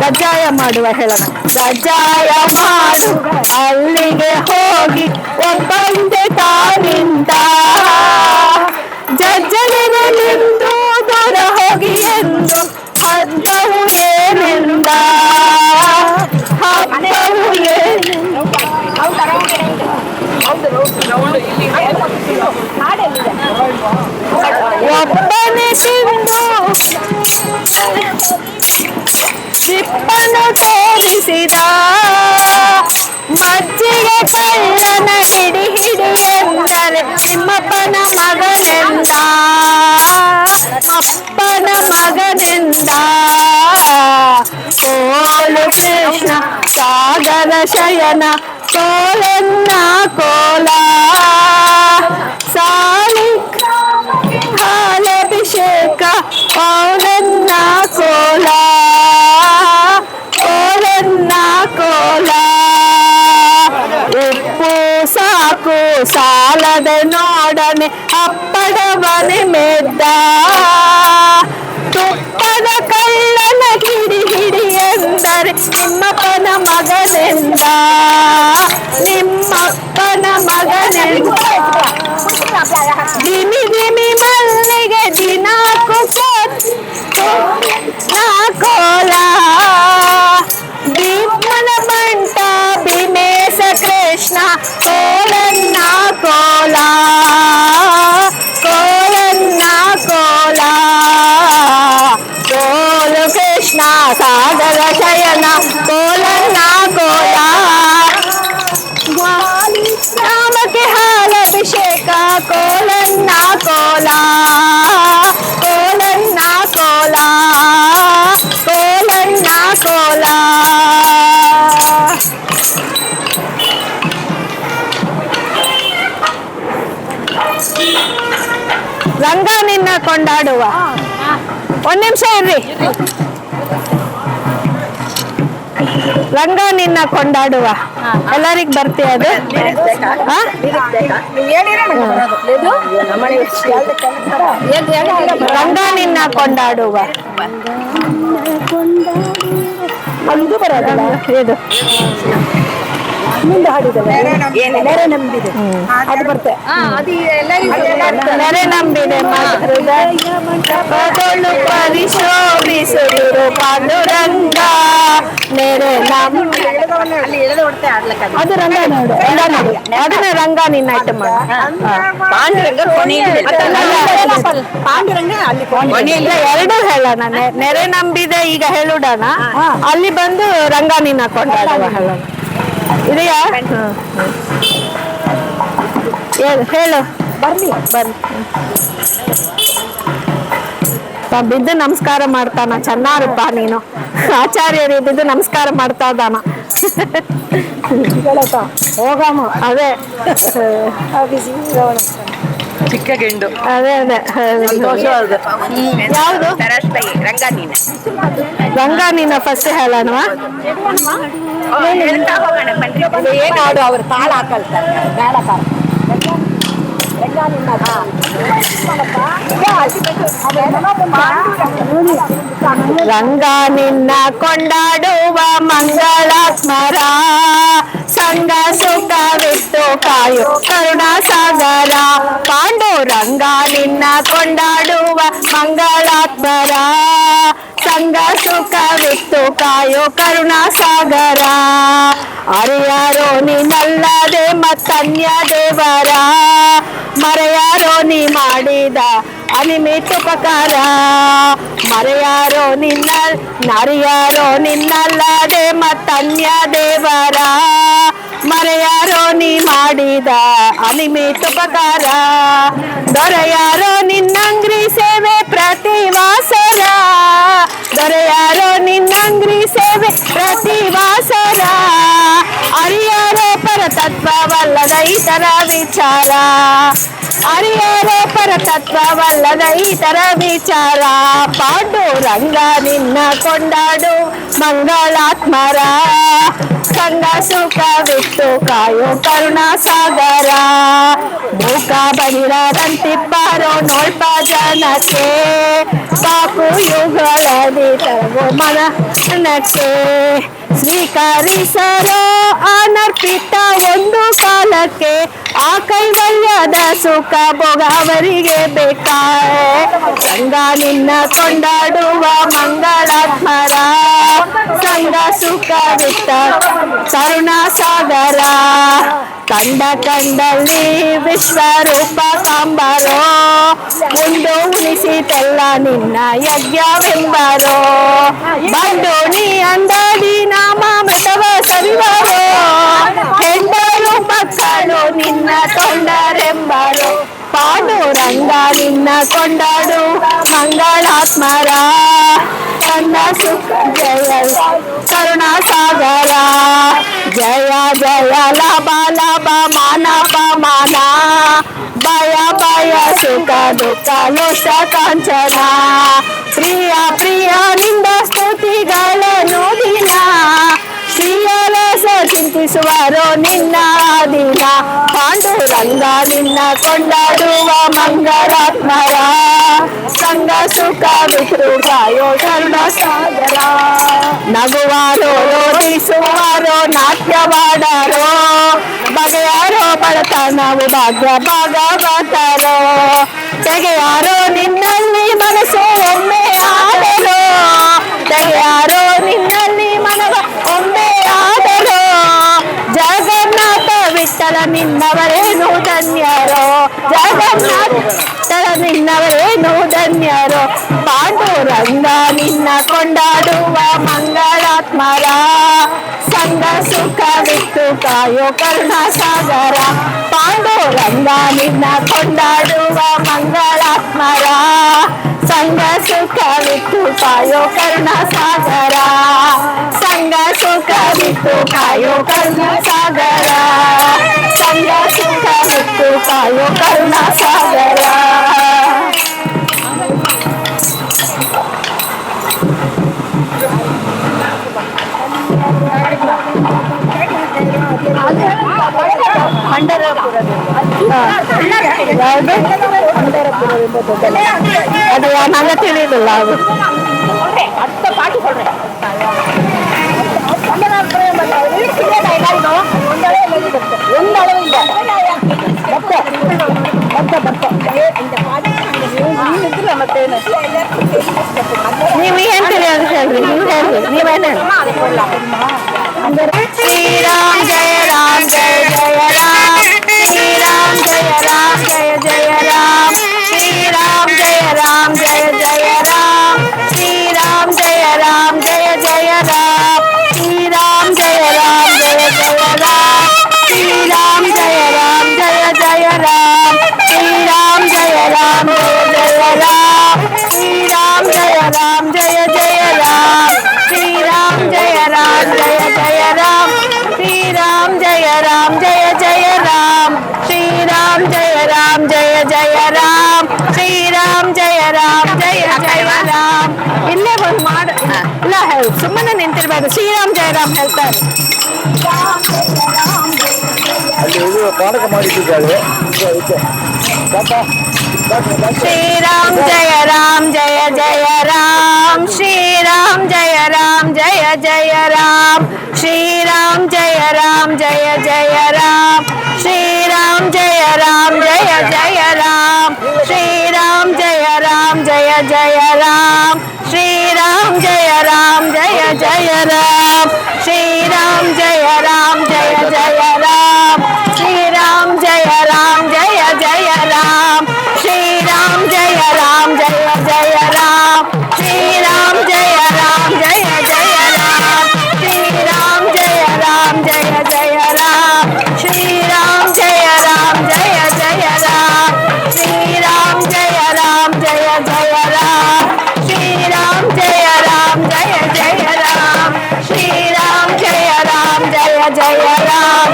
ಕಜ್ಜಾಯ ಮಾಡುವ ಹೇಳೋಣ. ಕಜ್ಜಾಯ ಮಾಡುವ ಅಲ್ಲಿಗೆ ಹೋಗಿ ಒಬ್ಬಂದೆ ತಾನಿಂದ ಜಜ್ಜನಿಂದು ದೂರ ಹೋಗಿ ಎಂದು ಹಬ್ಬವು ಏನೆಂದ ಹಬ್ಬವು ಒಬ್ಬನೇ ತಿಂದು ಚಿಪ್ಪನ್ನು ತೋರಿಸಿದ ಮಜ್ಜಿಗೆ ಕಳ್ಳನ ಹಿಡಿ ಹಿಡಿ ಎಂದರೆ ನಿಮ್ಮಪ್ಪನ ಮಗನೆಂದ ಅಪ್ಪನ ಮಗನೆಂದ ಕೋಲು ಕೃಷ್ಣ ಸಾಗರ ಶಯನ ಕೋಲನ್ನ ಕೋಲ ಸಾಲಿ ಹಾಲಭಿಷೇಕ ಕೋಲನ್ನ ಕೋಲ ಕೋಲನ್ನ ಕೋಲ ಉಪ್ಪು ಸಾಕು ಸಾಲದ ನೋಡನೆ ಅಪ್ಪಡವನೆ ಮೆದ್ದ ತುಪ್ಪದ ಕಳ್ಳನ ಹಿಡಿ ಹಿಡಿ ಎಂದರೆ ನಿಮ್ಮಪ್ಪನ ಮಗನೆಂದ ನಿಮ್ಮಪ್ಪನ ಮಗನೆಂದ ದಿಮಿ ದಿಮಿ ಮಲ್ಲಿಗೆ ದಿನಾಕು ಕೋಲ ಭೀಮನ ಬಂಟ ಭೀಮೇಶ ಕೃಷ್ಣ ಕೋಲನ್ನ ಕೋಲ ಕೋಲನ್ನ ಕೋಲ ಕೋಲು ಕೃಷ್ಣ ಸಾಗರ ಶಯನ ಕೋಲನ್ನ ಕೋಲ ರಾಮಕ್ಕೆ ಹಾಲಭಿಷೇಕ ಕೋಲನ್ನ ಕೋಲ ಕೋಲನ್ನ ಕೋಲ ಕೋಲನ್ನ ಕೋಲ ರಂಗ ನಿನ್ನ ಕೊಂಡಾಡುವ. ಒಂದ್ ನಿಮಿಷ ಇರ್ರಿ. ರಂಗ ನಿನ್ನ ಕೊಂಡಾಡುವ ಎಲ್ಲರಿಗ್ ಬರ್ತೀಯ ಅದು? ರಂಗ ನಿನ್ನ ಕೊಂಡಾಡುವ ಅದು ಬರೋದಲ್ಲ ಇದು ಮುಂದೆ ಹಾಡಿದೆ ನೆರೆ ನಂಬಿದೆ ಅದು ಬರ್ತೇ ನೆರೆ ನಂಬಿದೆ ಹೃದಯಳು ಪರಿಶೋಭಿಸುವರು ಪಾಂಡುರಂಗ ನೆರೆ ಅದು ರಂಗ ನೋಡು ಅದನ್ನ ರಂಗ ನಿನ್ನ ಐಟಮ್ ಎರಡು ಹೇಳೋಣ. ನೆರೆ ನಂಬಿದೆ ಈಗ ಹೇಳುಡೋಣ, ಅಲ್ಲಿ ಬಂದು ರಂಗ ನಿನ್ನ ಕೊಂಡಾಡುವ ಹೇಳೋಣ. ಇದೆಯಾ? ಹೇಳು ಬರ್ಲಿ ಬರ್ಲಿ. ಬಿದ್ದು ನಮಸ್ಕಾರ ಮಾಡ್ತಾನ. ಚೆನ್ನಾರಪ್ಪ ನೀನು. ಆಚಾರ್ಯರು ಬಿದ್ದು ನಮಸ್ಕಾರ ಮಾಡ್ತಾ ಇದ್ದಾನ. ಹೋಗಮ್ಮ ಅದೇ ಚಿಕ್ಕ ಗೆಂಡು ಅದೇ ಅದೇ ಯಾವುದು ರಂಗ ನೀನ ಫಸ್ಟ್ ಹೇಳೋಣವಾ? ಏನು ಹಾಡು ಅವ್ರು ತಾಳ ಹಾಕಲ್ತಾರೆ ಬೇಡಕಾರ ರಂಗ ನಿನ್ನ ಕೊಂಡಾಡುವ ಮಂಗಳಾತ್ಮರ ಸಂಗ ಸುಖವಿತ್ತು ಕಾಯು ಕರುಣಾ ಸಾಗರ. ಪಾಂಡುರಂಗ ನಿನ್ನ ಕೊಂಡಾಡುವ ಮಂಗಳಾತ್ಮರ ಸಂಗ ಸುಖವಿತ್ತು ಕಾಯೋ ಕರುಣಾ ಸಾಗರ. ಅರಿಯಾರೋ ನೀನಲ್ಲದೆ ಮತ್ತನ್ಯ ದೇವರ ಮರೆಯಾರೋ ನೀ ಮಾಡಿದ ಅನಿಮಿತ ಉಪಕಾರ. ಮರೆಯಾರೋ ನರಿಯಾರೋ ನಿನ್ನಲ್ಲದೆ ಮತ್ತನ್ಯ ದೇವರ ಮರೆಯಾರೋ ನೀ ಮಾಡಿದ ಅನಿಮಿತ ಉಪಕಾರ. ದೊರೆಯಾರೋ ನಿನ್ನಂಗ್ರಿ ಸೇವೆ ಪ್ರತಿವಾಸರ ದೊರೆಯಾರೋ ನಿನ್ನಂಗ್ರಿ ಸೇವೆ ಪ್ರತಿವಾಸರ. ಅರಿಯಾರೋ ಪರ ಪರತತ್ವವಲ್ಲದ ಇತರ ವಿಚಾರ ಅರಿಯರೆ ಪರತತ್ವವಲ್ಲದ ಇತರ ವಿಚಾರ ಪಾಂಡುರಂಗ ನಿನ್ನ ಕೊಂಡಾಡು ಮಂಗಳಾತ್ಮರ ಸಂಗ ಸುಖವಿತ್ತು ಕಾಯೋ ಕರುಣಾ ಸಾಗರ ಮೂಕ ಬಡಿರದಂತಿಬ್ಬರೋ ನೋಡ್ಪ ಜನಕ್ಕೆ ಸಾಕು ಯುಗಳದಿ ತರಗೋ ಮನಕ್ಕೆ ಸ್ವೀಕರಿಸರೋ ಅನರ್ಪಿತ ಒಂದು ಕಾಲಕ್ಕೆ ಆ ಕೈವಲ್ಯದ ಸುಖ ಭೋಗ ಅವರಿಗೆ ಬೇಕಾಯೆ ಸಂಗ ನಿನ್ನ ಕೊಂಡಾಡುವ ಮಂಗಳಾತ್ಮರ ಸಂಗ ಸುಖವಿತ್ತ ಕರುಣಾ ಸಾಗರ ಕಂಡ ಕಂಡಲ್ಲಿ ವಿಶ್ವರೂಪ ಕಾಂಬರೋ ಮುಂದು ಉಣಿಸಿತೆಲ್ಲ ನಿನ್ನ ಯಜ್ಞವೆಂಬರೋ ಬಂದು ನೀ ಅಂದಡಿ ನಾಮ ಮೃತವ ಸರಿವರೋ ಹೆಂಡರು ಮಕ್ಕಳು ನಿನ್ನ ಕೊಂಡರೆಂಬರು ಪಾಂಡುರಂಗ ನಿನ್ನ ಕೊಂಡಾಡು ಮಂಗಳಾತ್ಮರ ಕನ್ನ ಸುಖ ಜಯ ಕರುಣಾ ಸಾಗರ ಜಯ ಜಯ ಲಾಭ ಲಾಭ ಮಾನ ಪಮಾನ ಭಯ ಭಯ ಸುಖ ದುಃಖ ಲೋಷ್ಟ ಕಾಂಚನ ಪ್ರಿಯ ಪ್ರಿಯ ನಿಂದ ಸ್ತುತಿಗಳನ್ನು ದಿನ ಶ್ರೀಯರಸ ಚಿಂತಿಸುವರೋ ನಿನ್ನ ದಿನ ಪಾಂಡುರಂಗ ನಿನ್ನ ಕೊಂಡಾಡುವ ಮಂಗಳಾತ್ಮರ ಸಂಗ ಸುಖ ವಿಷ್ಣು ಕಾಯೋ ಕರುಣ ಸಾಗರ ನಗುವಾರೋ ರೋಧಿಸುವಾರೋ ನಾಟ್ಯವಾಡರೋ ಬಗೆಯಾರೋ ಬಡತನವು ಭಾಗ್ಯ ಭಾಗವತರೋ ತೆಗೆಯಾರೋ ನಿನ್ನಲ್ಲಿ ಮನಸ್ಸು ಒಮ್ಮೆ ಆದರೋ ತೆಗೆಯಾರೋ ನಿನ್ನಲ್ಲಿ ಮನವ ಒಮ್ಮೆ ಆದರೋ ಜಗನ್ನಾಥ ವಿಠಲ ನಿನ್ನವರೇನು ಧನ್ಯರೋ ಜಗನ್ನಾಥ ನಿನ್ನವರೇನು ಧನ್ಯರೋ ಪಾಂಡುರಂಗ ನಿನ್ನ ಕೊಂಡಾಡುವ ಮಂಗಳಾತ್ಮರ ಸಂಗ ಸುಖವಿತ್ತು ಕಾಯೋ ಕರುಣಾ ಸಾಗರ ಪಾಂಡುರಂಗ ನಿನ್ನ ಕೊಂಡಾಡುವ ಮಂಗಳಾತ್ಮರ ಸಂಗ ಸುಖವಿತ್ತು ಕಾಯೋ ಕರುಣಾ ಸಾಗರ ಸಂಗ ಸುಖವಿತ್ತು ಕಾಯೋ ಕರುಣಾ ಸಾಗರ ಸಂಗ ಸುಖವಿತ್ತು ಕಾಯೋ ಕರುಣಾ ಸಾಗರ ಅದು ನಂಗೆ ತಿಳಿದಿಲ್ಲ ಅದು ಪಾಠ ನೀವು ಏನ್ ತಿಳಿಯೋದು ಹೇಳ್ರಿ ನೀವು ಹೇಳ್ರಿ ನೀವೇನು ಶ್ರೀರಾಮ್ ಜಯ ರಾಮ್ ಜಯ ಜಯ ರಾಮ್ ಶ್ರೀರಾಮ್ ಜಯ ರಾಮ್ ಜಯ ಜಯ ರಾಮ್ ಶ್ರೀರಾಮ್ ಜಯ ರಾಮ್ ಜಯ ಜಯ ರಾಮ್ ಶ್ರೀರಾಮ್ ಜಯ ರಾಮ್ ಜಯ ಜಯ ರಾಮ್ ಶ್ರೀರಾಮ್ ಜಯ ರಾಮ್ ಜಯ ಜಯ ರಾಮ್ ಶ್ರೀರಾಮ್ ಜಯ ರಾಮ್ ಜಯ ಜಯ ರಾಮ್ ಶ್ರೀರಾಮ್ ಜಯ ರಾಮ್ ಜಯ ಜಯ ರಾಮ್ ಶ್ರೀರಾಮ್ ಜಯ ರಾಮ್ ಜಯ ಜಯ ರಾಮ್ ಶ್ರೀರಾಮ್ ಜಯ ರಾಮ್ ಜಯ ಜಯ ರಾಮ್ ಶ್ರೀರಾಮ್ ಜಯ ರಾಮ್ ಜಯ ಜಯ ರಾಮ್ ಶ್ರೀರಾಮ್ ಜಯ ರಾಮ್ ಜಯ ಜಯ ರಾಮ್ ಶ್ರೀರಾಮ್ ಜಯ ರಾಮ್ ಜಯ ಜಯ ರಾಮ್ ಇಲ್ಲೇ ಒಂದು ಮಾಡು ಇಲ್ಲ ಹೇಳು ಸುಮ್ಮನೆ ನಿಂತಿರ್ಬಾರ್ದು ಶ್ರೀರಾಮ್ ಜಯ ರಾಮ್ ಹೇಳ್ತಾರೆ ಶ್ರೀರಾಮ್ ಜಯ ರಾಮ್ ಜಯ ಜಯ ರಾಮ್ ಶ್ರೀರಾಮ್ ಜಯ ರಾಮ್ ಜಯ ಜಯ ರಾಮ್ ಶ್ರೀರಾಮ್ ಜಯ ರಾಮ್ ಜಯ ಜಯ ರಾಮ್ ಶ್ರೀರಾಮ್ ಜಯ ರಾಮ್ ಜಯ ಜಯ ರಾಮ್ ಶ್ರೀರಾಮ್ ಜಯ ರಾಮ್ ಜಯ ಜಯ ರಾಮ್ ಶ್ರೀರಾಮ್ ಜಯ ರಾಮ್ ಜಯ ಜಯ ರಾಮ್ ಶ್ರೀರಾಮ್ ಜಯ ರಾಮ್ ಜಯ ಜಯ ರಾಮ್ ಶ್ರೀರಾಮ್ ಜಯ ರಾಮ್ ಜಯ ಜಯ ರಾಮ್ ಶ್ರೀರಾಮ್ ಜಯ ರಾಮ್ ಜಯ ಜಯ ರಾಮ್ ಶ್ರೀರಾಮ್ ಜಯ ರಾಮ್ ಜಯ ಜಯ ರಾಮ್ ಶ್ರೀರಾಮ್ ಜಯ ರಾಮ್ ಜಯ ಜಯ ರಾಮ್ ಶ್ರೀರಾಮ್ ಜಯ ರಾಮ್ ಜಯ ಜಯ ರಾಮ್ ಶ್ರೀರಾಮ್ ಜಯ ರಾಮ್ ಜಯ ಜಯ ರಾಮ್ ಶ್ರೀರಾಮ್ ಜಯ ರಾಮ್ ಜಯ ಜಯ ರಾಮ್ ಶ್ರೀರಾಮ್ ಜಯ ರಾಮ್ ಜಯ ಜಯ ರಾಮ್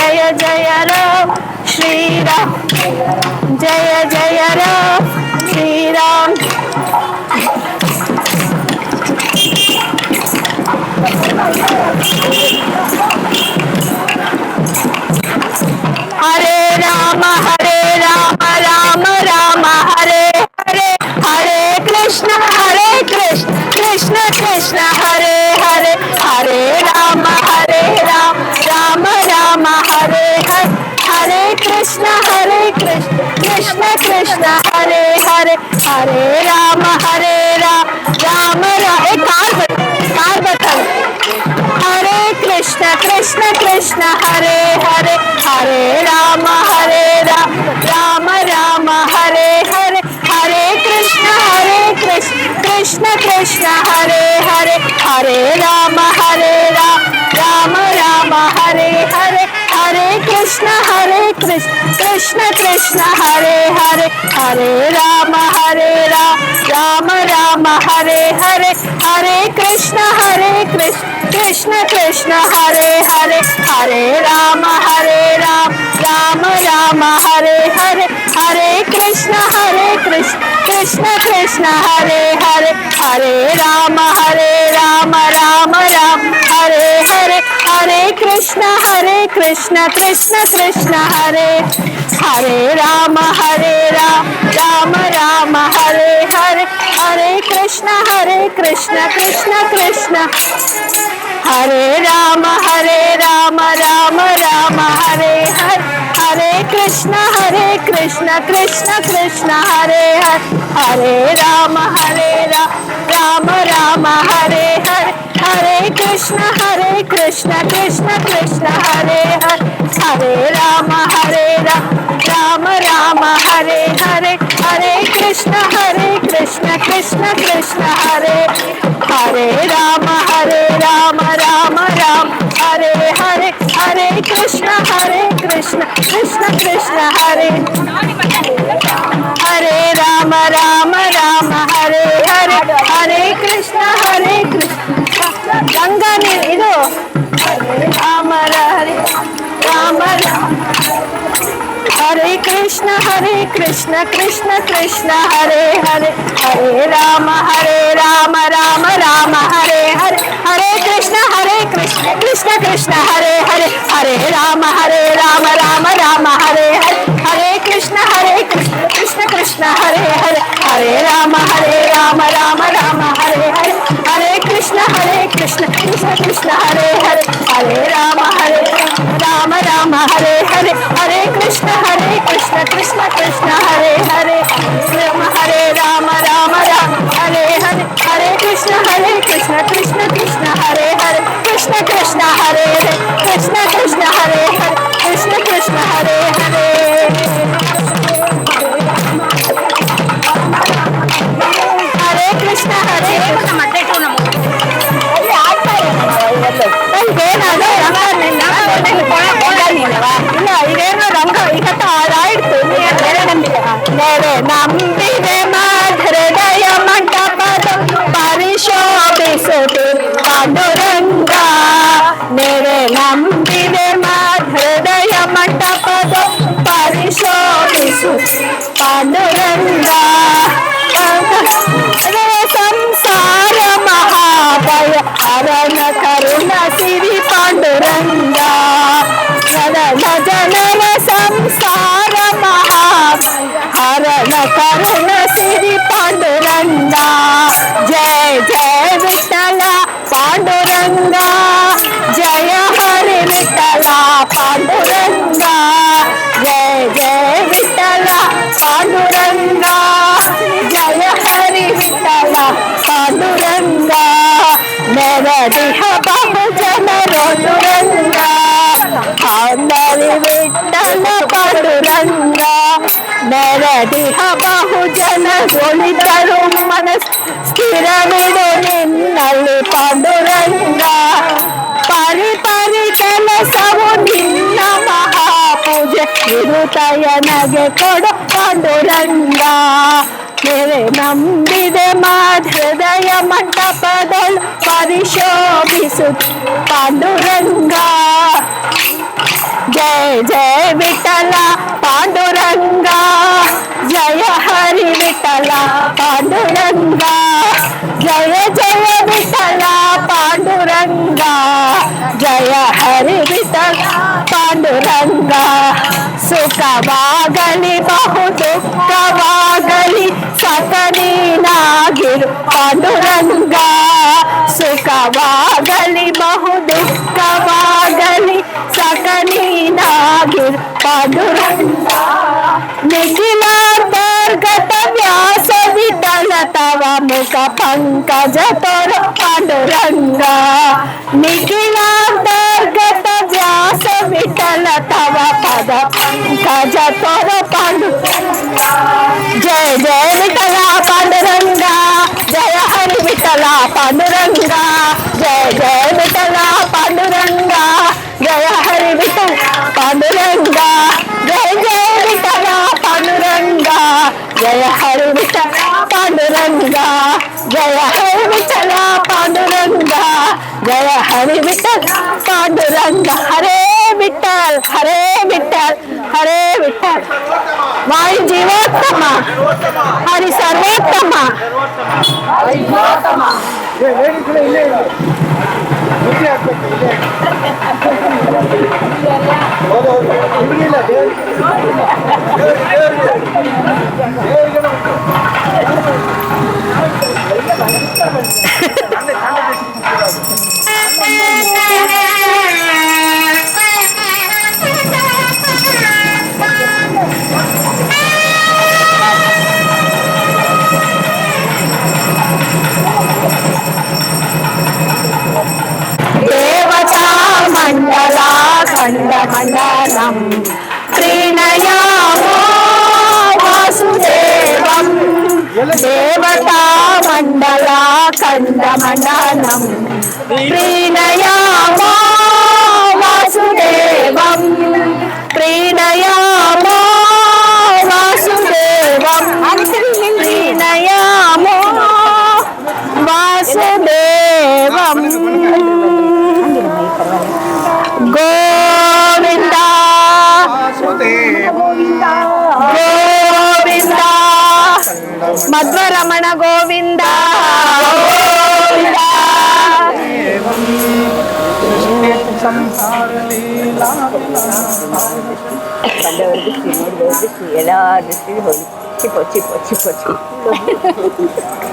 जय जय राम श्रीराम, जय जय राम श्रीराम। हरे राम राम राम हरे हरे, हरे कृष्ण कृष्ण कृष्ण हरे हरे, हरे राम राम राम हरे हरे, हरे कृष्ण कृष्ण कृष्ण हरे हरे, हरे राम राम एक कार बताओ। हरे कृष्ण कृष्ण हरे हरे, हरे राम राम हरे हरे, हरे कृष्ण कृष्ण कृष्ण हरे हरे, हरे राम राम हरे हरे, हरे कृष्ण कृष्ण कृष्ण हरे हरे, हरे राम राम हरे हरे, हरे कृष्ण कृष्ण कृष्ण हरे हरे, हरे राम राम हरे हरे, हरे कृष्ण कृष्ण कृष्ण हरे हरे, हरे राम राम हरे हरे, हरे कृष्ण कृष्ण कृष्ण हरे, हरे राम राम हरे हरे, हरे कृष्ण कृष्ण कृष्ण हरे राम राम हरे हरे, हरे कृष्ण कृष्ण कृष्ण हरे हरे, हरे राम राम हरे हरे, हरे कृष्ण कृष्ण कृष्ण हरे हरे, हरे राम राम हरे हरे, हरे कृष्ण कृष्ण कृष्ण हरे, हरे राम हरे हरे, हरे कृष्ण कृष्ण कृष्ण हरे, हरे राम हरे हरे, हरे कृष्ण गंगा ಇದು राम हरे कृष्ण कृष्ण कृष्ण हरे हरे, हरे राम हरे हरे, हरे कृष्ण कृष्ण कृष्ण हरे हरे, हरे राम हरे राम हरे हरे, हरे कृष्ण कृष्ण कृष्ण हरे हरे, हरे राम हरे राम हरे हरे, हरे कृष्ण कृष्ण कृष्ण हरे हरे, हरे राम हरे राम हरे हरे, हरे कृष्ण कृष्ण कृष्ण हरे हरे, हरे राम हरे हरे, हरे कृष्ण कृष्ण कृष्ण हरे हरे, कृष्ण कृष्ण हरे हरे, कृष्ण कृष्ण हरे हरे, कृष्ण कृष्ण हरे हरे, हरे कृष्ण ಇದೇನೋ ರಂಗ ಈಗ ಹಾಡಾಯ್ತು ನೆರೆ ನಂಬಿದೆ ಮಾಧೃದಯ ಮಂಟಪದ ಪರಿಶೋಭಿಸುತ್ತೆ ಪಾಂಡುರಂಗ, ನೆರೆ ನಂಬಿದೆ ಮಾಧೃದಯ ಮಂಟಪದ ಪರಿಶೋಭಿಸುತ್ತೆ ಪಾಂಡುರಂಗ, ಸಂಸಾರ ಮಹಾಭಯ ಹರಣ ಕರುಣ ಸಿರಿ ಪಾಂಡುರಂಗ, ಜನರ ಸಂಸಾರ ಮಹಾಭಯ ಹರಣ ಕರುಣ ಸಿರಿ ಪಾಂಡುರಂಗ, ಜಯ ಜಯ ವಿಠಲ ಪಾಂಡುರಂಗ, ಜಯ ಹರಿ ವಿಠಲ ಪಾಂಡುರಂಗ, ಜಯ ಜಯ ವಿಠಲ ಪಾಂಡುರಂಗ, ಜಯ ಹರಿ ವಿಠಲ ಪಾಂಡುರಂಗ, ನೆರದಿಹ ಬಹು ಜನರೊಂದುರಂಗ, ಹರಿ ವಿಠಲ ಪಾಂಡುರಂಗ, ನೆರದಿಹ ಬಹು ಜನರೊಳಿದರು ಮನಸ್ ಸ್ಥಿರವಿಡು ನಿನ್ನಲ್ಲಿ ಪಾಂಡುರಂಗ, ಪರಿ ಪರಿ ಕೆಲಸವು ನಿನ್ನ ಮಹಾಪೂಜೆ ಇರುತಯನಗೆ ಕೊಡು ಪಾಂಡುರಂಗ, ನೆರೆ ನಂಬಿದೆ ಮಾಧೃದಯ ಮಂಟಪದಳು ಪರಿಶೋಭಿಸು ಪಾಂಡುರಂಗ, जय जय विठला पांडुरंगा जय हरि विठला पांडुरंगा जय जय विठला पांडुरंगा जय हरि विठला पांडुरंगा सुखवागली बहु दुःखवागली सकली नागिर पांडुरंगा सुखवागली बहु दुःखवागली सकली नागिर पांडुरंगा निखिलांतर्गत व्यास विठ्ठल तव मुख पंकज तोर पांडुरंगा निखिलांतर्गत व्यास विठ्ठल तव पद पंकज तोर पांडुरंगा जय जय विठ्ठला पांडुरंगा जय हरि विठ्ठला पांडुरंगा जय जय विठ्ठला पांडुरंगा जय हरि विठ्ठला पांडुरंगा जय जय विठ्ठला पांडुरंगा जय हरि विठ्ठला पांडुरंगा जय हरि विठ्ठला पांडुरंगा जय हरि विठ्ठला पांडुरंगा हरे विठ्ठल हरे विठ्ठल हरे विठ्ठल वायु जीवोत्तम हरि सर्वोत्तम देवता मंडला खंड मंडलम प्रीणयामो वासुदेवम देवता मंडला खंड मंडलम प्रीणयामो वासुदेवम प्रीणयामो वासुदेवम प्रीणयामो वासुदेवम गोविंदा गोविंदा मध्वरमण गोविंदा गोविंदा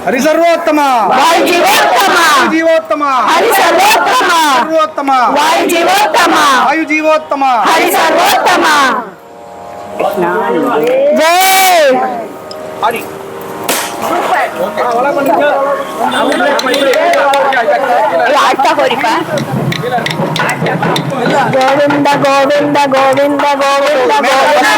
హరి సర్వోత్తమ వాయు జీవోత్తమ జీవోత్తమ హరి సర్వోత్తమ సర్వోత్తమ వాయు జీవోత్తమ వాయు జీవోత్తమ హరి సర్వోత్తమ జై హరి आटा होरिका गोविंद गोविंद गोविंद गोविंद गोविंद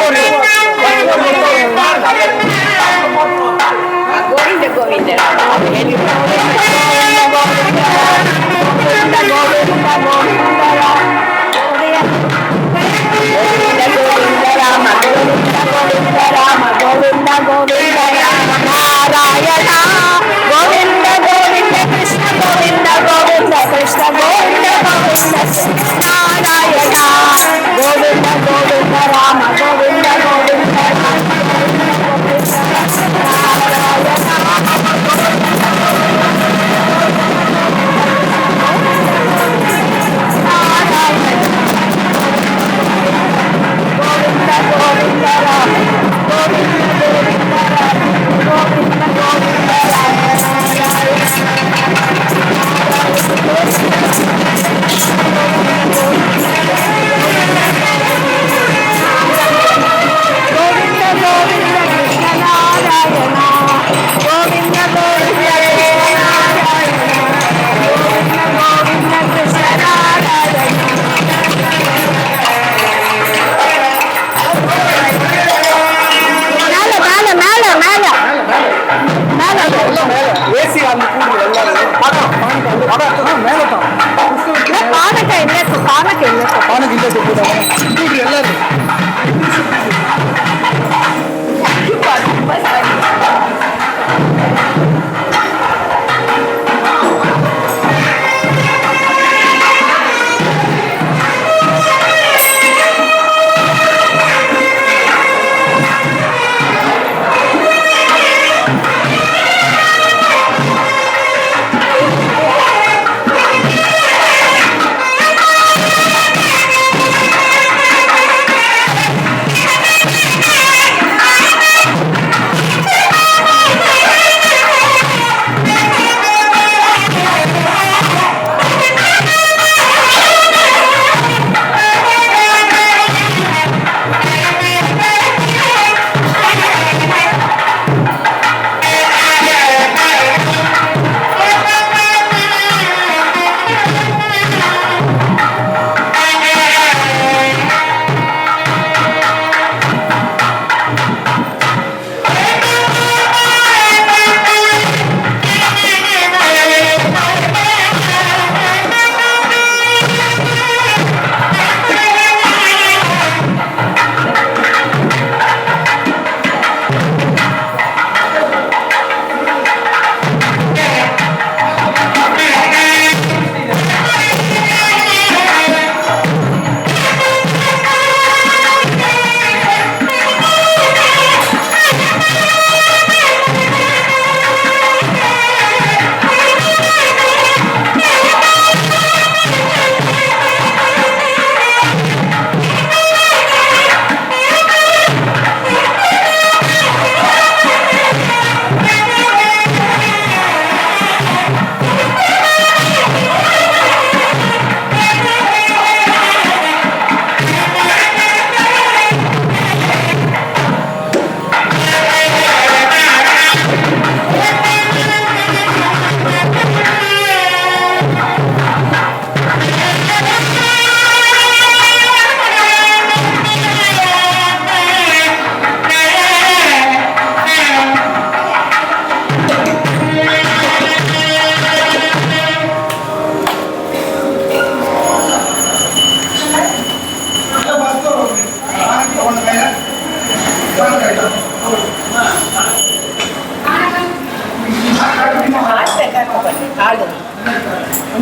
गोविंद राम गोविंद गोविंद नारायण गोविंद गोविंद कृष्ण गोविंद गोविंद कृष्ण गोविंद गोविंद नारायण गोविंद गोविंद राम गोविंद गोविंद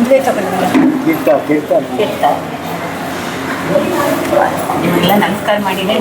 ಇದೇ ತಗೊಂಡಿಲ್ಲ ನಿಮಗೆಲ್ಲ ನಮಸ್ಕಾರ ಮಾಡಿದೆ